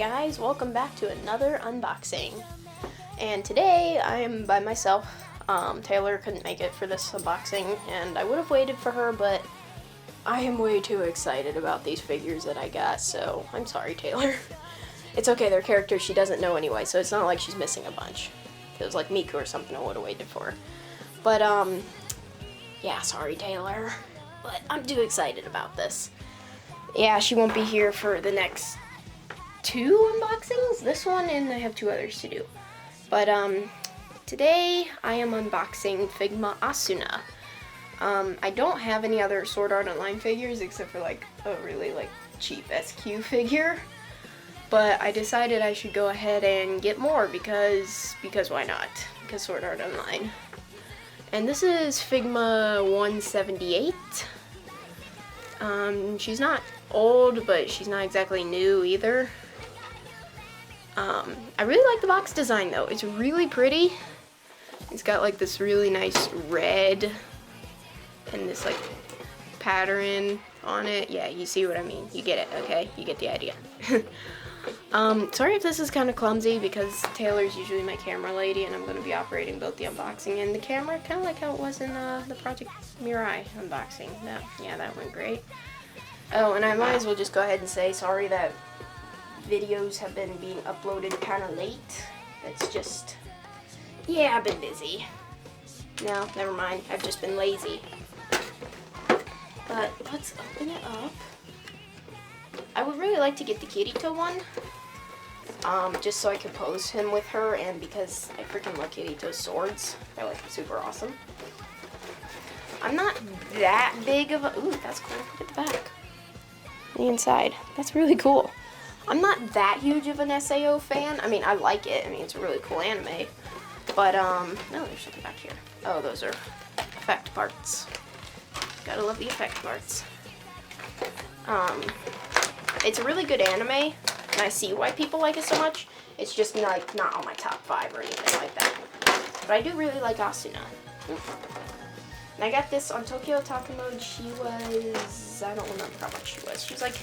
guys, welcome back to another unboxing. And today I am by myself. Taylor couldn't make it for this unboxing and I would have waited for her, but I am way too excited about these figures that I got, so I'm sorry, Taylor. It's okay, they're characters she doesn't know anyway, so it's not like she's missing a bunch. If it was like Miku or something, I would have waited for her. But yeah, sorry, Taylor, but I'm too excited about this. Yeah, she won't be here for the next 2 unboxings, this one, and I have 2 others to do. But today I am unboxing Figma Asuna. I don't have any other Sword Art Online figures except for like a really cheap SQ figure, but I decided I should go ahead and get more because why not? Because Sword Art Online. And this is Figma 178. She's not old, but she's not exactly new either. I really like the box design though. It's really pretty. It's got like this really nice red and this like pattern on it. Yeah, you see what I mean. You get it, okay? You get the idea. Sorry if this is kind of clumsy because Taylor's usually my camera lady and I'm going to be operating both the unboxing and the camera, kind of like how it was in the Project Mirai unboxing. That went great. Oh, and I might as well just go ahead and say sorry that videos have been being uploaded kind of late. It's just, yeah, I've been busy. No, never mind. I've just been lazy. But let's open it up. I would really like to get the Kirito one, just so I can pose him with her, and because I freaking love Kirito's swords. They're like super awesome. I'm not that big of a, ooh, that's cool. Look at the back. The inside. That's really cool. I'm not that huge of an SAO fan. I mean, I like it. I mean, it's a really cool anime. But, no, there's something back here. Oh, those are effect parts. Gotta love the effect parts. It's a really good anime, and I see why people like it so much. It's just like not on my top 5 or anything like that. But I do really like Asuna. And I got this on Tokyo Otaku Mode. She was, I don't remember how much she was. She was like,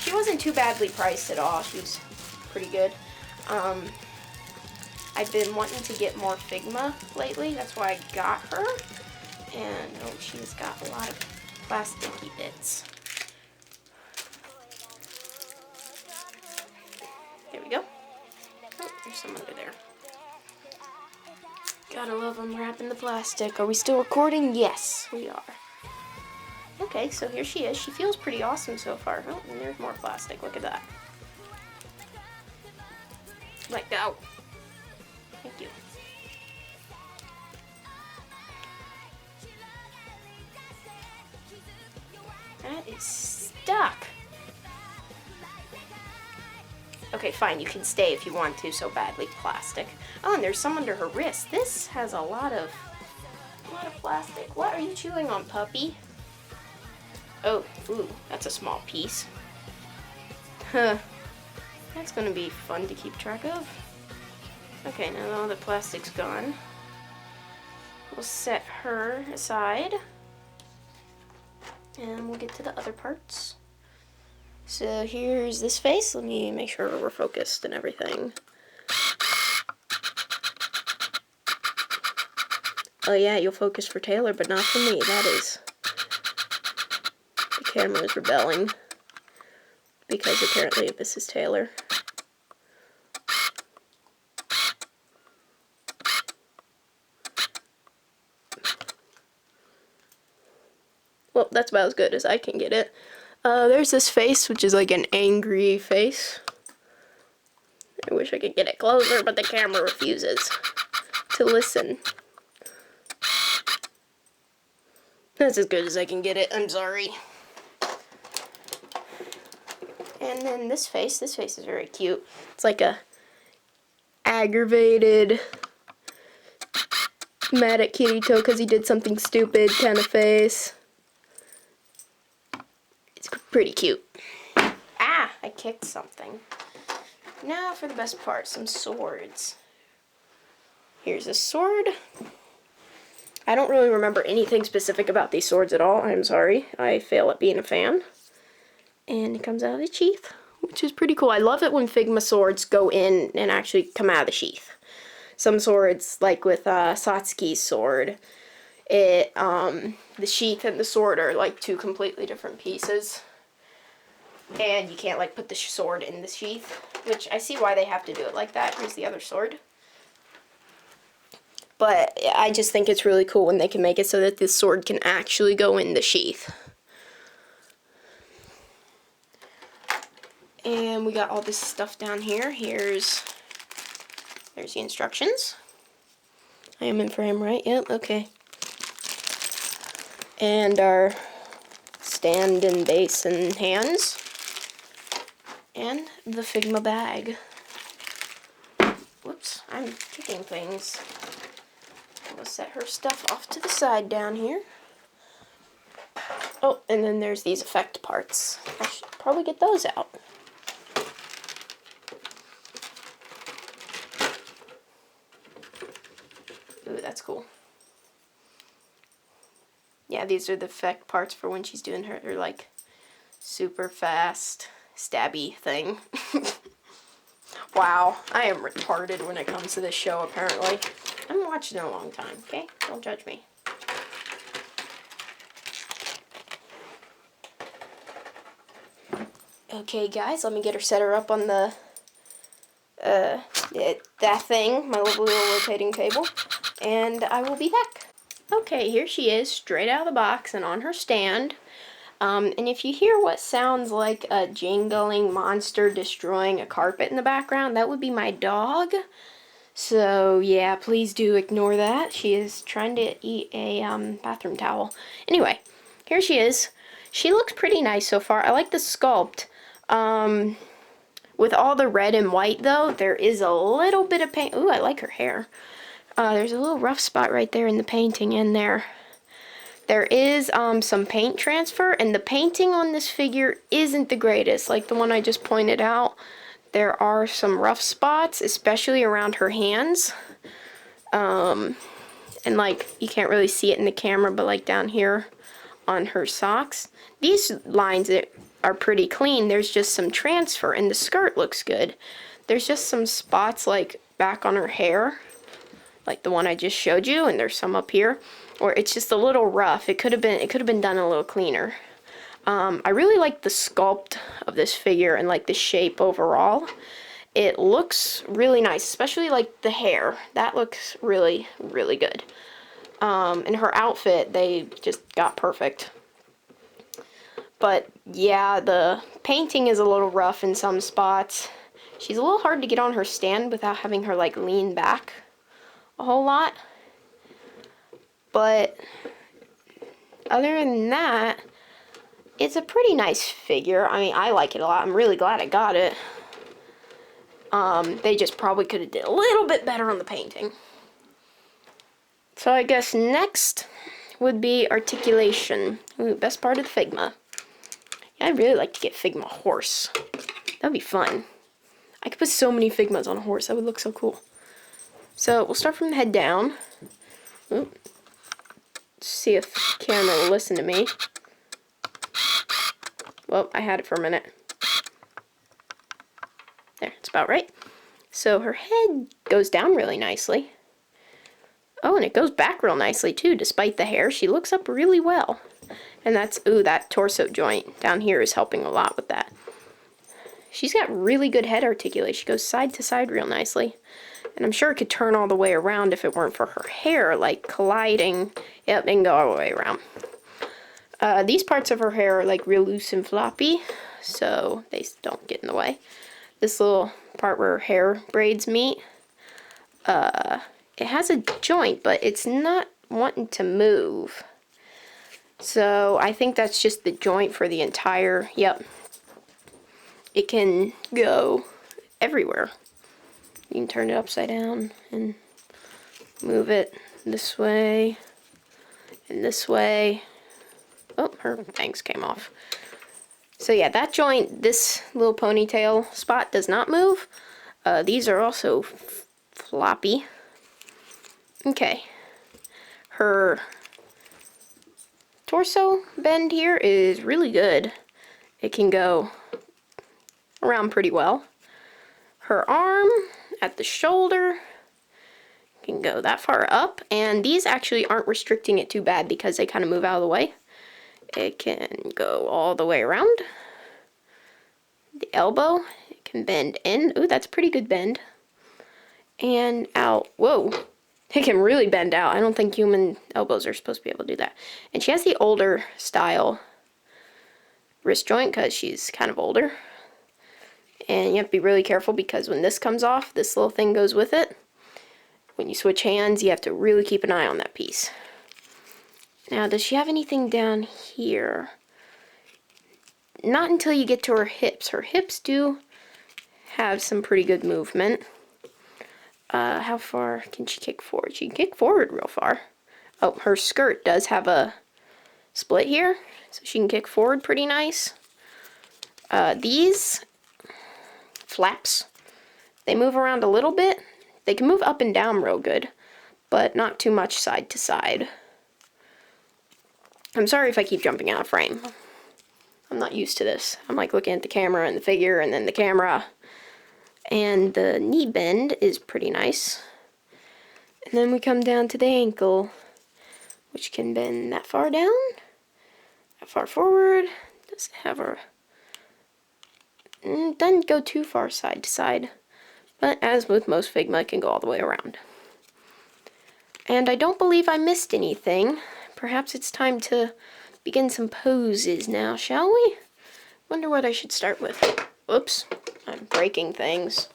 she wasn't too badly priced at all. She was pretty good. I've been wanting to get more Figma lately. That's why I got her. And oh, she's got a lot of plasticky bits. There we go. Oh, there's some under there. Gotta love them wrapping the plastic. Are we still recording? Yes, we are. Okay, so here she is. She feels pretty awesome so far. Oh, and there's more plastic. Look at that. Let go. Thank you. That is stuck. Okay, fine. You can stay if you want to so badly. Plastic. Oh, and there's some under her wrist. This has a lot of plastic. What are you chewing on, puppy? Oh, ooh, that's a small piece. Huh. That's gonna be fun to keep track of. Okay, now all the plastic's gone. We'll set her aside. And we'll get to the other parts. So here's this face. Let me make sure we're focused and everything. Oh yeah, you'll focus for Taylor, but not for me. That is... The camera is rebelling. Because apparently this is Taylor. Well, that's about as good as I can get it. There's this face, which is like an angry face. I wish I could get it closer, but the camera refuses to listen. That's as good as I can get it, I'm sorry. And then this face is very cute. It's like a aggravated, mad at Kirito because he did something stupid kind of face. It's pretty cute. Ah, I kicked something. Now for the best part, some swords. Here's a sword. I don't really remember anything specific about these swords at all. I'm sorry. I fail at being a fan. And it comes out of the sheath which is pretty cool. I love it when Figma swords go in and actually come out of the sheath. Some swords, like with Satsuki's sword, the sheath and the sword are like two completely different pieces. And you can't like put the sword in the sheath, which I see why they have to do it like that. Here's the other sword. But I just think it's really cool when they can make it so that this sword can actually go in the sheath. And we got all this stuff down here. There's the instructions. I am in frame, right? Yep, okay. And our stand and base and hands. And the Figma bag. Whoops, I'm kicking things. We'll set her stuff off to the side down here. Oh, and then there's these effect parts. I should probably get those out. Ooh, that's cool. Yeah, these are the effect parts for when she's doing her like super fast stabby thing. Wow, I am retarded when it comes to this show apparently. I haven't watched it in a long time, okay? Don't judge me. Okay guys, let me get her set her up on the that thing, my little rotating table, and I will be back. Okay, here she is, straight out of the box and on her stand. And if you hear what sounds like a jingling monster destroying a carpet in the background, that would be my dog. So yeah, please do ignore that. She is trying to eat a bathroom towel. Anyway, here she is. She looks pretty nice so far. I like the sculpt. With all the red and white though, there is a little bit of paint. Ooh, I like her hair. There's a little rough spot right there in the painting in there. There is some paint transfer, and the painting on this figure isn't the greatest. Like the one I just pointed out, there are some rough spots, especially around her hands. And like, you can't really see it in the camera, but like down here on her socks. These lines are pretty clean. There's just some transfer, and the skirt looks good. There's just some spots like back on her hair, like the one I just showed you, and there's some up here, or it's just a little rough. It could have been done a little cleaner. I really like the sculpt of this figure and like the shape overall. It looks really nice, especially like the hair. That looks really, really good. And her outfit, they just got perfect. But yeah, the painting is a little rough in some spots. She's a little hard to get on her stand without having her like lean back a whole lot. But other than that, it's a pretty nice figure. I mean, I like it a lot. I'm really glad I got it. They just probably could have did a little bit better on the painting. So I guess next would be articulation. Ooh, best part of the Figma. Yeah, I'd really like to get Figma horse. That'd be fun. I could put so many Figmas on a horse. That would look so cool. So we'll start from the head down. Oop. See if the camera will listen to me. Well, I had it for a minute. There, it's about right. So her head goes down really nicely. Oh, and it goes back real nicely too, despite the hair. She looks up really well. And that's, ooh, that torso joint down here is helping a lot with that. She's got really good head articulation. She goes side to side real nicely. And I'm sure it could turn all the way around if it weren't for her hair, like colliding. Yep, it can go all the way around. These parts of her hair are like real loose and floppy, so they don't get in the way. This little part where her hair braids meet, it has a joint, but it's not wanting to move. So I think that's just the joint for the entire, yep. It can go everywhere. You can turn it upside down and move it this way and this way. Oh, her bangs came off. So yeah, that joint, this little ponytail spot does not move. These are also floppy. Okay. Her torso bend here is really good. It can go around pretty well. Her arm at the shoulder can go that far up, and these actually aren't restricting it too bad because they kind of move out of the way. It can go all the way around. The elbow, it can bend in. Ooh, that's a pretty good bend. And out. Whoa. It can really bend out. I don't think human elbows are supposed to be able to do that. And she has the older style wrist joint because she's kind of older. And you have to be really careful because when this comes off, this little thing goes with it. When you switch hands, you have to really keep an eye on that piece. Now, does she have anything down here? Not until you get to her hips. Her hips do have some pretty good movement. How far can she kick forward? She can kick forward real far. Oh, her skirt does have a split here, so she can kick forward pretty nice. These flaps, they move around a little bit. They can move up and down real good, but not too much side to side. I'm sorry if I keep jumping out of frame. I'm not used to this. I'm like looking at the camera and the figure and then the camera. And the knee bend is pretty nice. And then we come down to the ankle, which can bend that far down, that far forward. Does it have a... doesn't go too far side to side. But as with most Figma, it can go all the way around. And I don't believe I missed anything. Perhaps it's time to begin some poses now, shall we? Wonder what I should start with. Oops, I'm breaking things.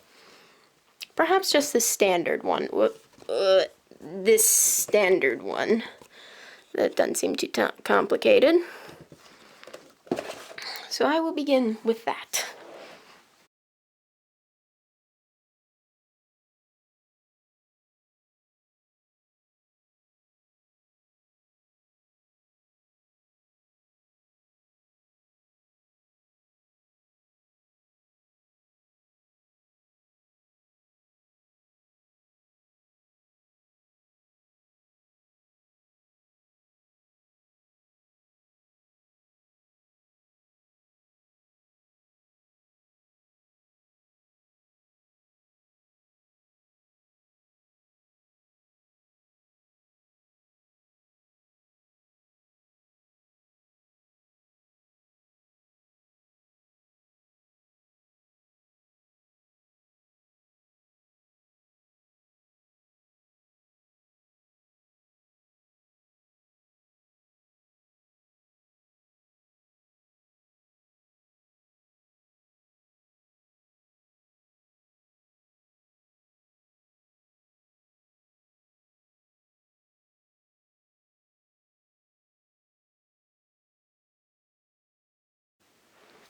Perhaps just the standard one. This standard one. That doesn't seem too complicated. So I will begin with that.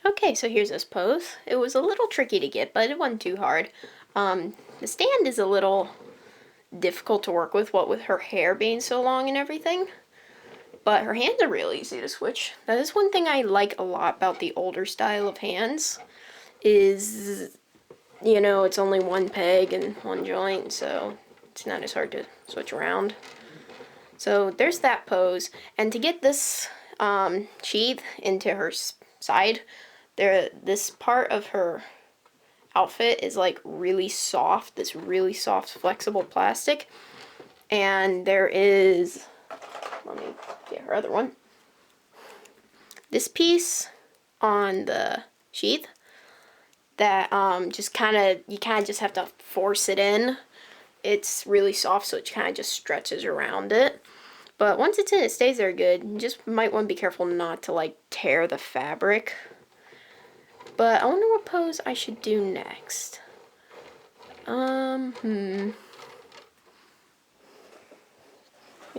Okay, so here's this pose. It was a little tricky to get, but it wasn't too hard. The stand is a little difficult to work with, what with her hair being so long and everything. But her hands are real easy to switch. That is one thing I like a lot about the older style of hands, is, you know, it's only one peg and one joint, so it's not as hard to switch around. So there's that pose. And to get this sheath into her side, this part of her outfit is like really soft, this really soft flexible plastic. And there is, let me get her other one, this piece on the sheath that just kind of, you kind of just have to force it in. It's really soft, so it kind of just stretches around it. But once it's in, it stays there good. You just might want to be careful not to like tear the fabric. But I wonder what pose I should do next. Let me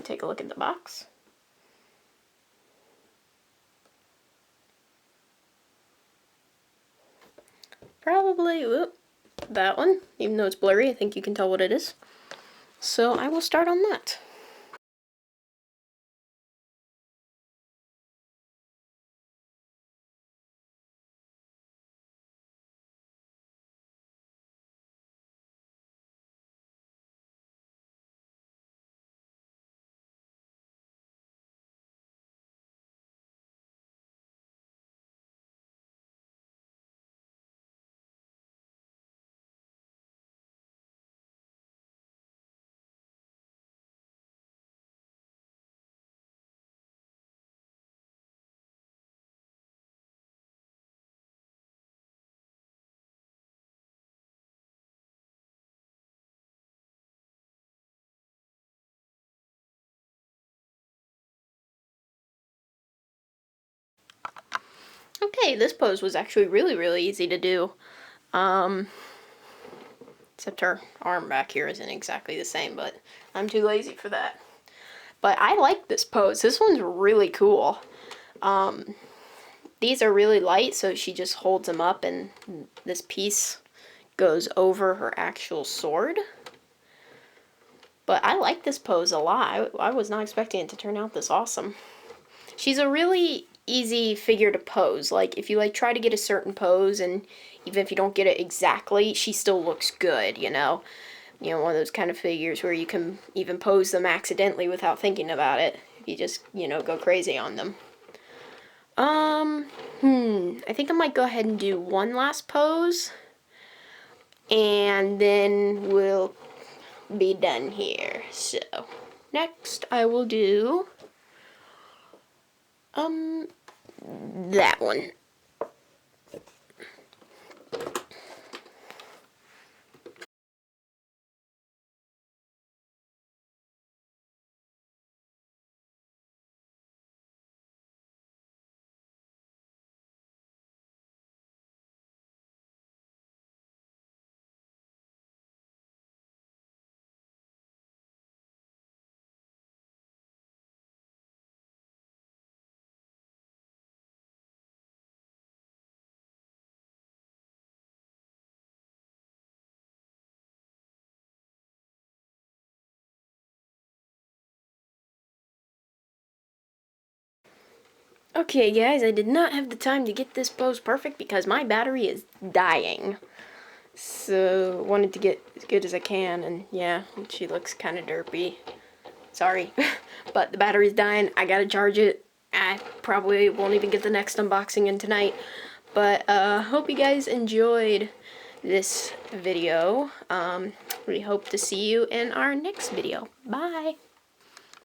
take a look at the box. Probably, that one. Even though it's blurry, I think you can tell what it is. So I will start on that. Okay, this pose was actually really easy to do. Except her arm back here isn't exactly the same, but I'm too lazy for that. But I like this pose. This one's really cool. These are really light, so she just holds them up and this piece goes over her actual sword. But I like this pose a lot. I was not expecting it to turn out this awesome. She's a really easy figure to pose. Like, if you like try to get a certain pose, and even if you don't get it exactly, she still looks good, you know? You know, one of those kind of figures where you can even pose them accidentally without thinking about it. If you just, you know, go crazy on them. I think I might go ahead and do one last pose. And then we'll be done here. So, next I will do that one. Okay guys, I did not have the time to get this pose perfect because my battery is dying. So, wanted to get as good as I can, and yeah, she looks kind of derpy. Sorry, but the battery's dying. I gotta charge it. I probably won't even get the next unboxing in tonight. But, hope you guys enjoyed this video. We hope to see you in our next video. Bye!